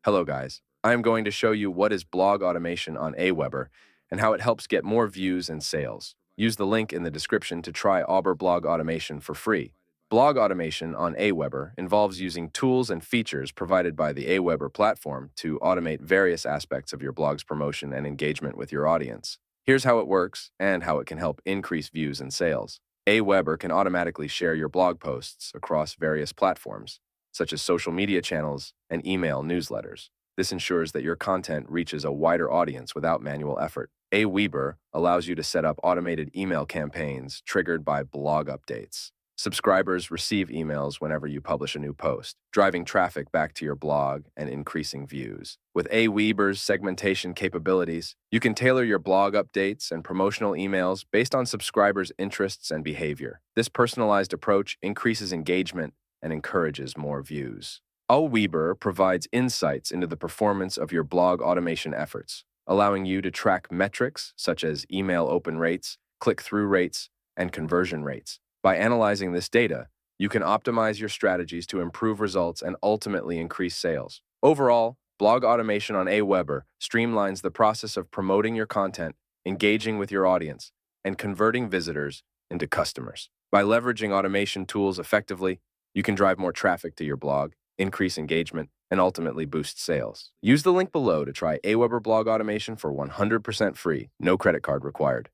Hello guys, I am going to show you what is blog automation on AWeber and how it helps get more views and sales. Use the link in the description to try AWeber blog automation for free. Blog automation on AWeber involves using tools and features provided by the AWeber platform to automate various aspects of your blog's promotion and engagement with your audience. Here's how it works and how it can help increase views and sales. AWeber can automatically share your blog posts across various platforms, such as social media channels and email newsletters. This ensures that your content reaches a wider audience without manual effort. AWeber allows you to set up automated email campaigns triggered by blog updates. Subscribers receive emails whenever you publish a new post, driving traffic back to your blog and increasing views. With AWeber's segmentation capabilities, you can tailor your blog updates and promotional emails based on subscribers' interests and behavior. This personalized approach increases engagement and encourages more views. AWeber provides insights into the performance of your blog automation efforts, allowing you to track metrics such as email open rates, click-through rates, and conversion rates. By analyzing this data, you can optimize your strategies to improve results and ultimately increase sales. Overall, blog automation on AWeber streamlines the process of promoting your content, engaging with your audience, and converting visitors into customers. By leveraging automation tools effectively, you can drive more traffic to your blog, increase engagement, and ultimately boost sales. Use the link below to try AWeber blog automation for 100% free, no credit card required.